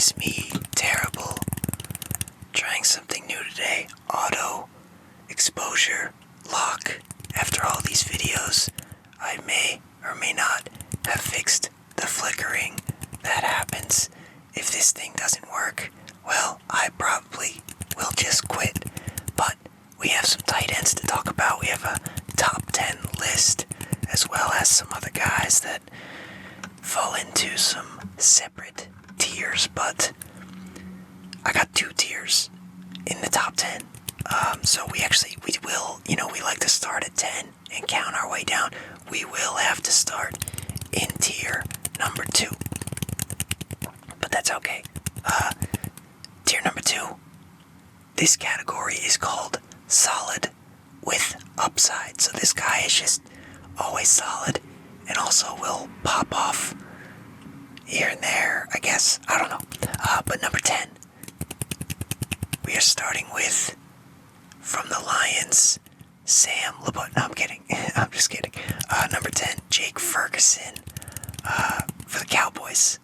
is me, terrible. Trying something new today. Auto exposure lock. After all these videos, I may or may not have fixed the flickering that happens if this thing doesn't work. Well, I probably will just quit. But we have some tight ends to talk about. We have a top 10 list, as well as some other guys that fall into some separate tiers, but I got 2 tiers in the top 10. So we will, we like to start at 10 and count our way down. We will have to start in tier number 2. But that's okay. Tier number 2. This category is called solid with upside. So this guy is just always solid and also will pop off here and there, I guess. I don't know. But number 10, we are starting with, from the Lions, Sam LeBut. No, I'm kidding. I'm just kidding. Number 10, Jake Ferguson for the Cowboys.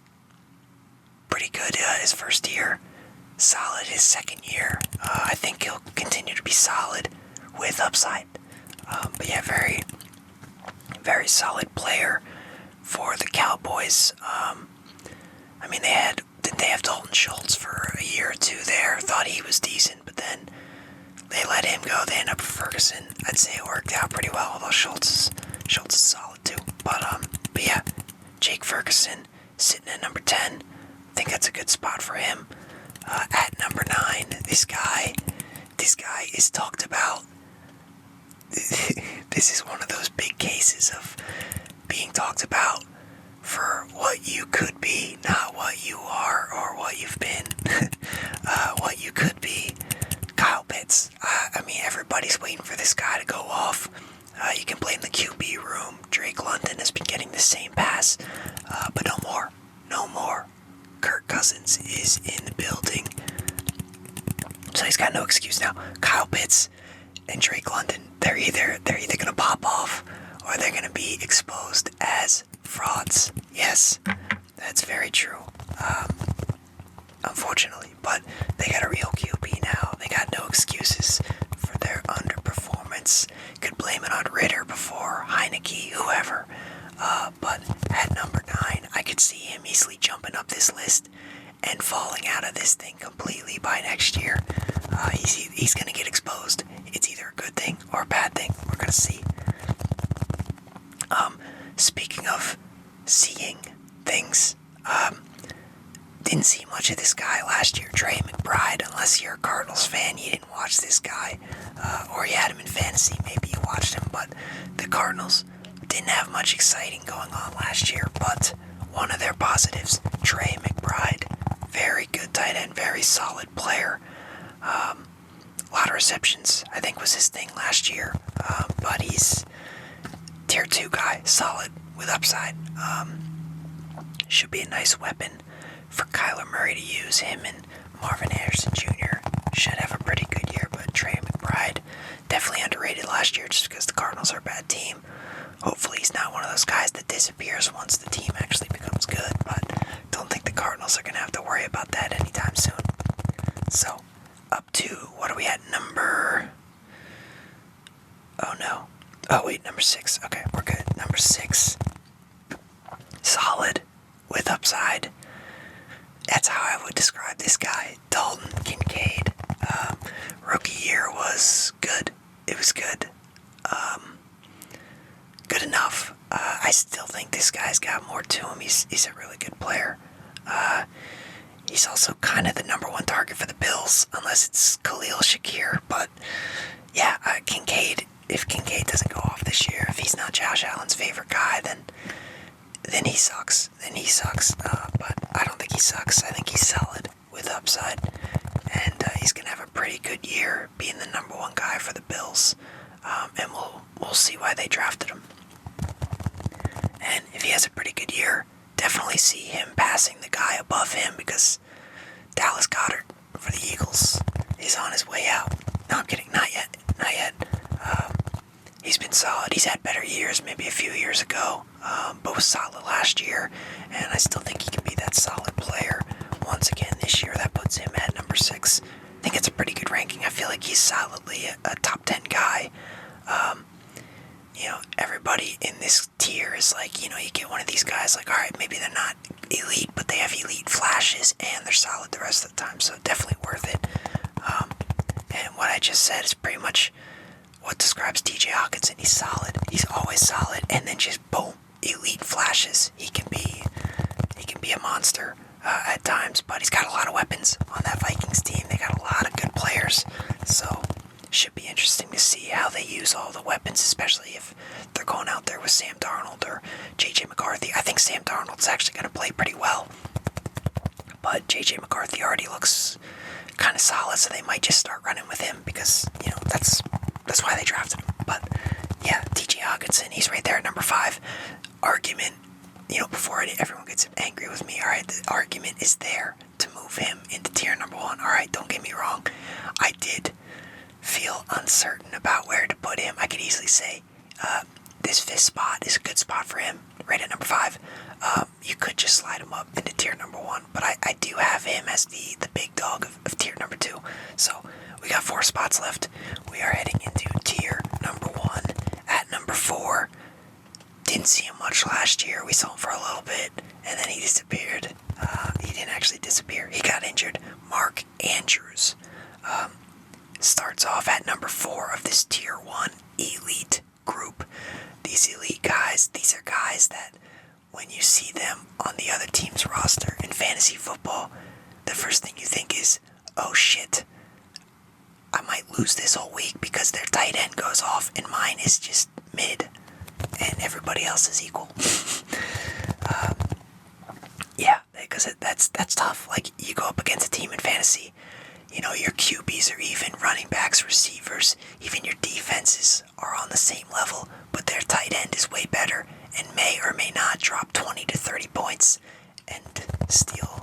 Pretty good his first year. Solid his second year. I think he'll continue to be solid with upside. But yeah, very, very solid player for the Cowboys. Didn't they have Dalton Schultz for a year or 2 there? Thought he was decent, but then they let him go. They ended up with Ferguson. I'd say it worked out pretty well, although Schultz is solid too. But yeah, Jake Ferguson sitting at number 10. I think that's a good spot for him. At number 9, this guy is talked about. This is one of those big cases of being talked about for what you could be, not what you are or what you've been. What you could be. Kyle Pitts. Everybody's waiting for this guy to go off. You can blame the QB room. Drake London has been getting the same pass, but no more. Kirk Cousins is in the building, so he's got no excuse now. Kyle Pitts and Drake London, they're either gonna pop off or they're gonna be exposed as frauds. Yes, that's very true. Unfortunately, but they got a real QB now. They got no excuses for their underperformance. Could blame it on Ritter before, Heineke, whoever. But at number 9, I could see him easily jumping up this list and falling out of this thing completely by next year. He's going to get exposed. It's either a good thing or a bad thing. We're going to see. Speaking of seeing things, didn't see much of this guy last year, Trey McBride. Unless you're a Cardinals fan, you didn't watch this guy, or you had him in fantasy, maybe you watched him, but the Cardinals didn't have much exciting going on last year. But one of their positives, Trey McBride, very good tight end, very solid player. A lot of receptions, I think, was his thing last year, but he's tier 2 guy, solid with upside. Should be a nice weapon for Kyler Murray to use. Him and Marvin Harrison Jr. should have a pretty good year, but Trey McBride definitely underrated last year just because the Cardinals are a bad team. Hopefully he's not one of those guys that disappears once the team actually becomes good, but don't think the Cardinals are going to have to worry about that anytime soon. So, up to, what are we at, number... Oh no. Oh wait, number 6. Okay, we're good. Number 6. Solid with upside. That's how I would describe this guy. Dalton Kincaid. Rookie year was good. It was good. Good enough. I still think this guy's got more to him. He's a really good player. He's also kind of the number 1 target for the Bills, unless it's Khalil Shakir. But yeah, Kincaid. If Kincaid doesn't go off this year, if he's not Josh Allen's favorite guy, then he sucks. But I don't think he sucks. I think he's solid with upside, and he's gonna have a pretty good year being the number 1 guy for the Bills. And we'll see why they drafted him. And if he has a pretty good year, definitely see him passing the guy above him, because Dallas Goedert for the Eagles is on his way out. No, I'm kidding. Not yet. He's been solid. He's had better years maybe a few years ago, but was solid last year, and I still think he can be that solid player once again this year. That puts him at number 6. I think it's a pretty good ranking. I feel like he's solidly a top 10 guy. Everybody in this tier is like, you get one of these guys like, alright, maybe they're not elite, but they have elite flashes and they're solid the rest of the time, so definitely worth it. And what I just said is pretty much what describes TJ Hawkinson. He's solid. He's always solid, and then just boom, elite flashes. He can be a monster at times, but he's got a lot of weapons on that Vikings team. They got a lot of good players, so should be interesting to see how they use all the weapons, especially if they're going out there with Sam Darnold or J.J. McCarthy. I think Sam Darnold's actually going to play pretty well, but J.J. McCarthy already looks kind of solid, so they might just start running with him because, that's why they drafted him. But, yeah, T.J. Hawkinson, he's right there at number 5. Argument, before everyone gets angry with me, alright, the argument is there to move him into tier number 1. Alright, don't get me wrong. I did feel uncertain about where to put him. I could easily say this 5th spot is a good spot for him, right at number 5. You could just slide him up into tier number 1, but I do have him as the big dog of tier number 2. So we got 4 spots left. We are heading into tier number 1 at number 4. Didn't see him much last year. We saw him for a little bit, and then he disappeared. He didn't actually disappear. He got injured. Mark Andrews starts off at number 4 of this tier 1 elite group. These elite guys, these are guys that when you see them on the other team's roster in fantasy football, the first thing you think is, oh shit, I might lose this whole week because their tight end goes off and mine is just mid and everybody else is equal. Yeah, because that's tough. Like, you go up against a team in fantasy, your QBs are even, running backs, receivers, even your defenses are on the same level, but their tight end is way better and may or may not drop 20 to 30 points and steal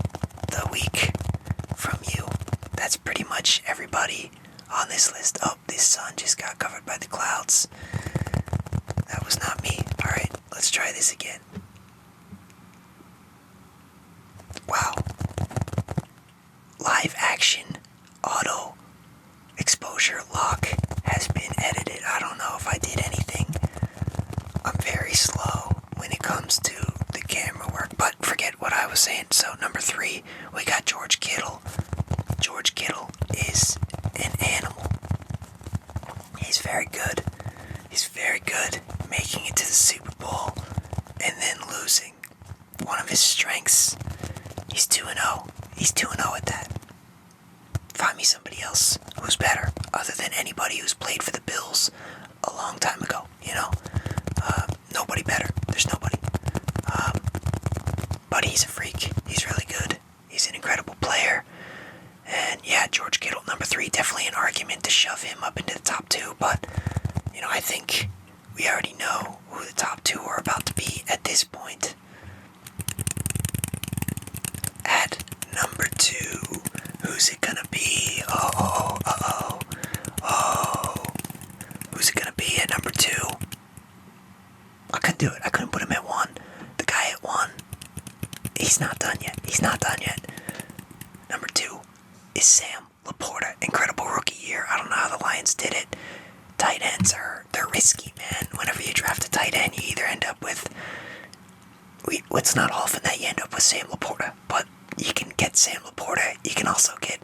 the week from you. That's pretty much everybody on this list. Oh, this sun just got covered by the clouds. That was not me. Alright, let's try this again. Wow. Live action auto exposure lock has been edited. I don't know if I did anything. I'm very slow when it comes to the camera work, but forget what I was saying. So number 3, we got George Kittle. George Kittle is an animal. He's very good. He's very good making it to the Super Bowl and then losing. One of his strengths, he's 2-0. He's 2-0 at that. Find me somebody else who's better, other than anybody who's played for the Bills a long time ago, nobody better. There's nobody. But he's a freak. He's really good. He's an incredible player. And yeah, George Kittle, number 3, definitely an argument to shove him up into the top 2, but, I think we already know who the top 2 are about to be at this point. At number 2, who's it gonna be? Oh. Who's it gonna be at number 2? I couldn't do it. I couldn't put him at 1. The guy at 1, he's not done yet. Number 2 is Sam Laporta. Incredible rookie year. I don't know how the Lions did it. Tight ends they're risky, man. Whenever you draft a tight end, you either end up with, it's not often that you end up with Sam Laporta, but you can get Sam Laporta. You can also get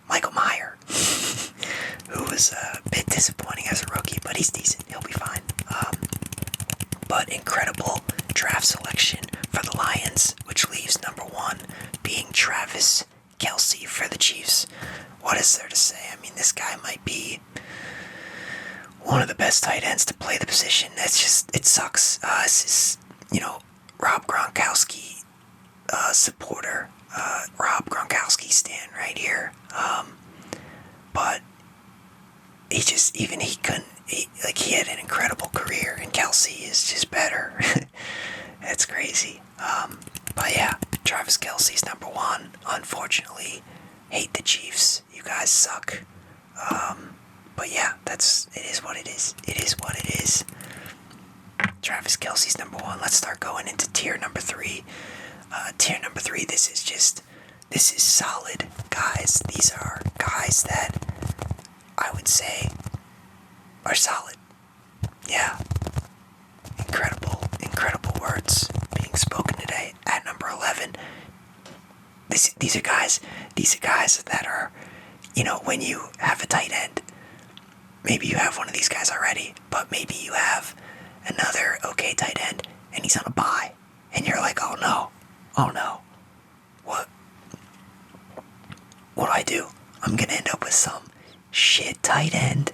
Michael Mayer, who was a bit disappointing as a rookie, but he's decent. He'll be fine. But incredible draft selection for the Lions, which leaves number 1 being Travis Kelce for the Chiefs. What is there to say? I mean, this guy might be one of the best tight ends to play the position. It sucks. This is, Rob Gronkowski supporter, Rob Gronkowski stan right here. But he had an incredible career, and Kelce is just better. It's crazy. But yeah, Travis Kelce's number 1. Unfortunately, hate the Chiefs. You guys suck. But yeah, it is what it is. It is what it is. Travis Kelce's number 1. Let's start going into tier number 3. Tier number 3, this is just This is solid, guys. These are guys that I would say are solid. Yeah. Incredible words being spoken today. At number 11, these are guys that are, when you have a tight end, maybe you have one of these guys already, but maybe you have another okay tight end and he's on a bye, and you're like, oh no, what do I do? I'm gonna end up with some shit tight end,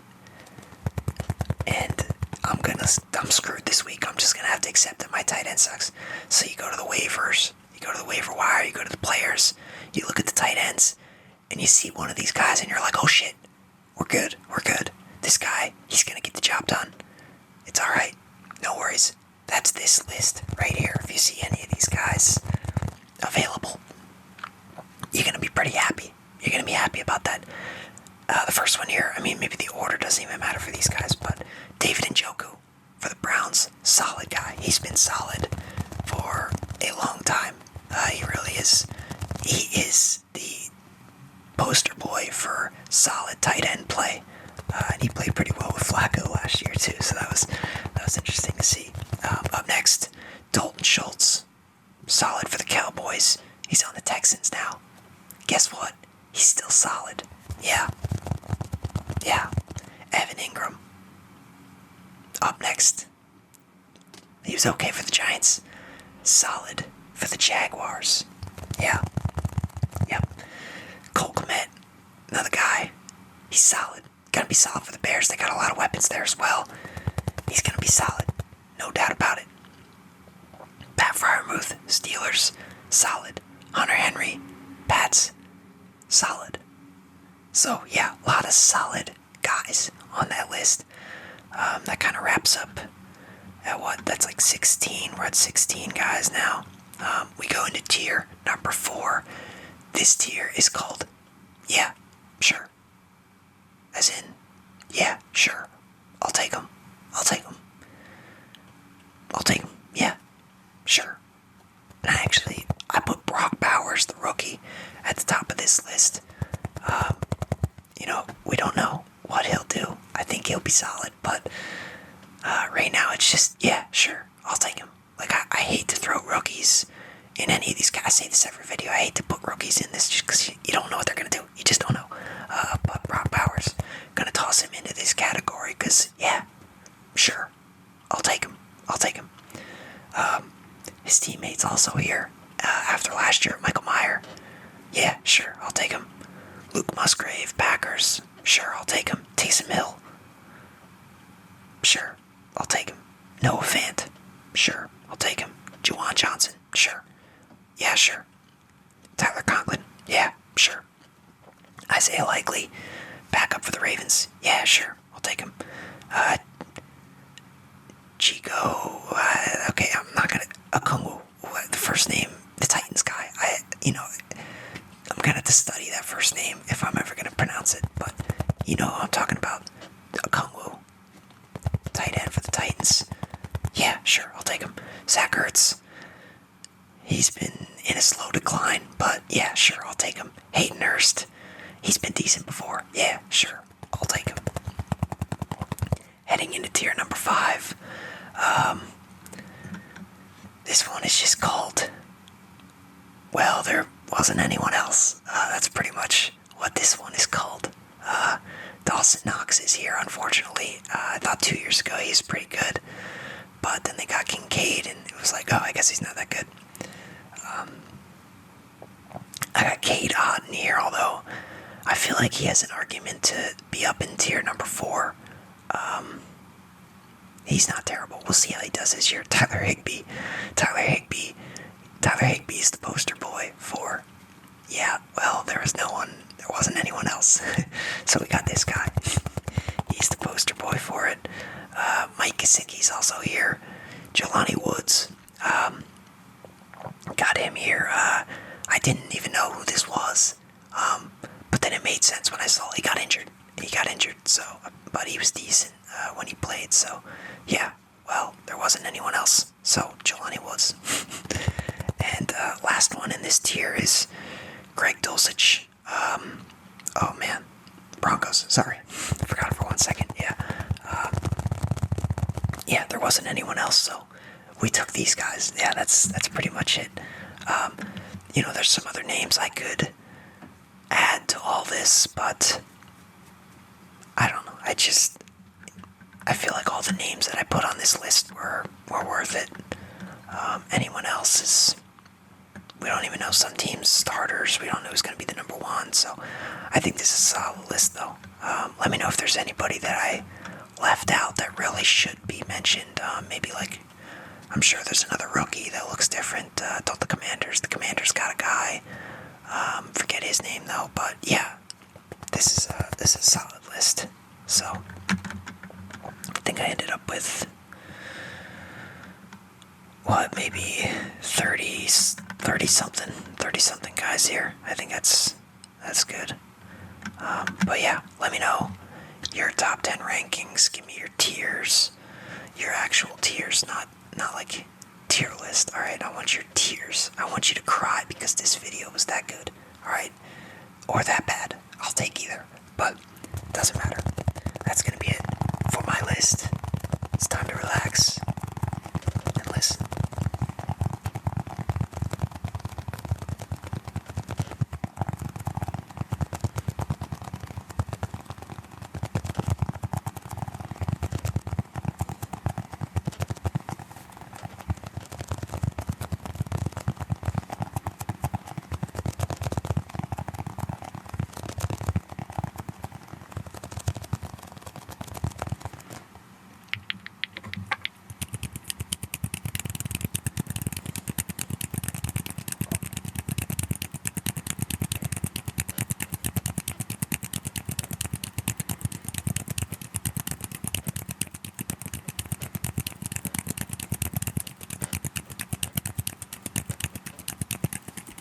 and I'm screwed this week. I'm just gonna have to accept that my tight end sucks. So you go to the waivers, you go to the waiver wire, you go to the players, you look at the tight ends, and you see one of these guys, and you're like, oh shit, we're good. This guy, he's gonna get the job done. It's alright, no worries. That's this list right here. If you see any of these guys available, you're gonna be pretty happy. You're gonna be happy about that. The first one here, maybe the order doesn't even matter for these guys, but David Njoku for the Browns, solid guy. He's been solid for a long time. He really is. He is the poster boy for solid tight end play. And he played pretty well with Flacco last year too, so that was interesting to see. Up next, Dalton Schultz, solid for the Cowboys. He's on the Texans now. Guess what? He's still solid. Yeah. Evan Ingram. Up next. He was okay for the Giants. Solid for the Jaguars. Yeah. Yep. Cole Kmet, another guy. He's solid. Gonna be solid for the Bears. They got a lot of weapons there as well. He's gonna be solid. No doubt about it. Pat Freiermuth, Steelers. Solid. Hunter Henry, Pats. Solid. So, yeah, a lot of solid guys on that list. That kind of wraps up at what? That's like 16. We're at 16 guys now. We go into tier number 4. This tier is called, yeah, sure. As in, yeah, sure. I'll take them. Yeah, sure. And I put Brock Bowers, the rookie, at the top of this list. We don't know what he'll do. I think he'll be solid, but right now it's just, yeah, sure, I'll take him. Like, I hate to throw rookies in any of these guys. I say this every video. I hate to put rookies in this just because you don't know what they're going to do. You just don't know. But Brock Bowers, going to toss him into this category because, yeah, sure, I'll take him. His teammates also here after last year, Michael Mayer. Yeah, sure, I'll take him. Luke Musgrave, Packers. Sure, I'll take him. Taysom Hill. Sure, I'll take him. Noah Fant. Sure, I'll take him. Juwan Johnson. Sure. Yeah, sure. Tyler Conklin. Yeah, sure. Isaiah Likely, backup for the Ravens. Yeah, sure, I'll take him. Chico. Okay, I'm not gonna. Okongwu. The first name, the Titans guy. I'm gonna have to study that first name if I'm ever gonna pronounce it. But you know who I'm talking about. Okongwu. Tight end for the Titans. Yeah, sure, I'll take him. Zach Ertz. He's been in a slow decline, but yeah, sure, I'll take him. Hayden Hurst. He's been decent before. Yeah, sure, I'll take him. Heading into tier number 5. This one is just called, well, there wasn't anyone else. That's pretty much what this one is called. Dawson Knox is here, unfortunately. I thought 2 years ago he was pretty good, but then they got Kincaid, and it was like, oh, I guess he's not that good. I got Cade Otton here, although I feel like he has an argument to be up in tier number 4. He's not terrible. We'll see how he does this year. Tyler Higbee is the poster boy for, yeah, well, there wasn't anyone else. So we got this guy. He's the poster boy for it. Mike Gesicki's also here. Jelani Woods. Got him here. I didn't even know who this was. But then it made sense when I saw he got injured. So, but he was decent when he played. So, yeah, well, there wasn't anyone else. So, Jelani Woods. And last one in this tier is Greg Dulcich. Oh man, Broncos. Sorry, forgot for 1 second. Yeah, yeah. There wasn't anyone else, so we took these guys. Yeah, that's pretty much it. There's some other names I could add to all this, but I don't know. I feel like all the names that I put on this list were worth it. Anyone else is... We don't even know some teams' starters. We don't know who's going to be the number one. So I think this is a solid list, though. Let me know if there's anybody that I left out that really should be mentioned. Maybe like... I'm sure there's another rookie that looks different. Don't the Commanders. The Commanders got a guy. Forget his name, though. But yeah, this is a solid list. So I think I ended up with... maybe 30 something guys here. I think that's good. But yeah, let me know your top 10 rankings. Give me your tiers, your actual tiers, not like tier list. All right, I want your tiers. I want you to cry because this video was that good. All right, or that bad. I'll take either.